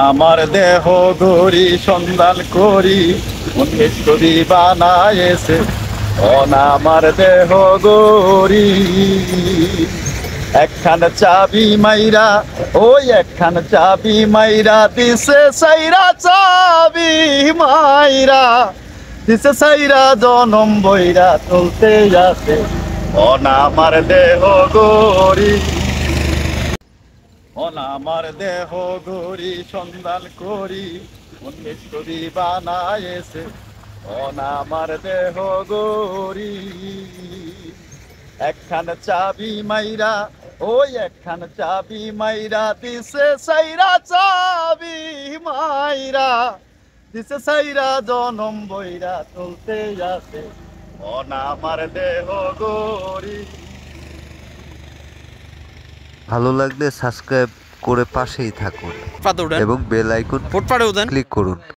আমার দেহ গরি সন্ধান করি উনিশ করি বানায়েছে আমার দেহ গরি একখান চাবি মাইরা ওই একখান চাবি মাইরা দিছে সাইরা চাবি মাইরা দিছে সাইরা জনম বইরা চলতে আছে আমার দেহ গরি আমার দেহ গরি সন্ধান করি উনিশ করি বানায়েছে আমার দেহ গরি একখান চাবি মাইরা ওই একখান চাবি মাইরা দিছে সাইরা চাবি মাইরা দিছে সাইরা জনম বইরা চলতে আছে আমার দেহ গরি। ভালো লাগলে সাবস্ক্রাইব করে পাশেই থাকুন পাতে উঠেন এবং বেল আইকন ফুটপাতে উঠেন ক্লিক করুন।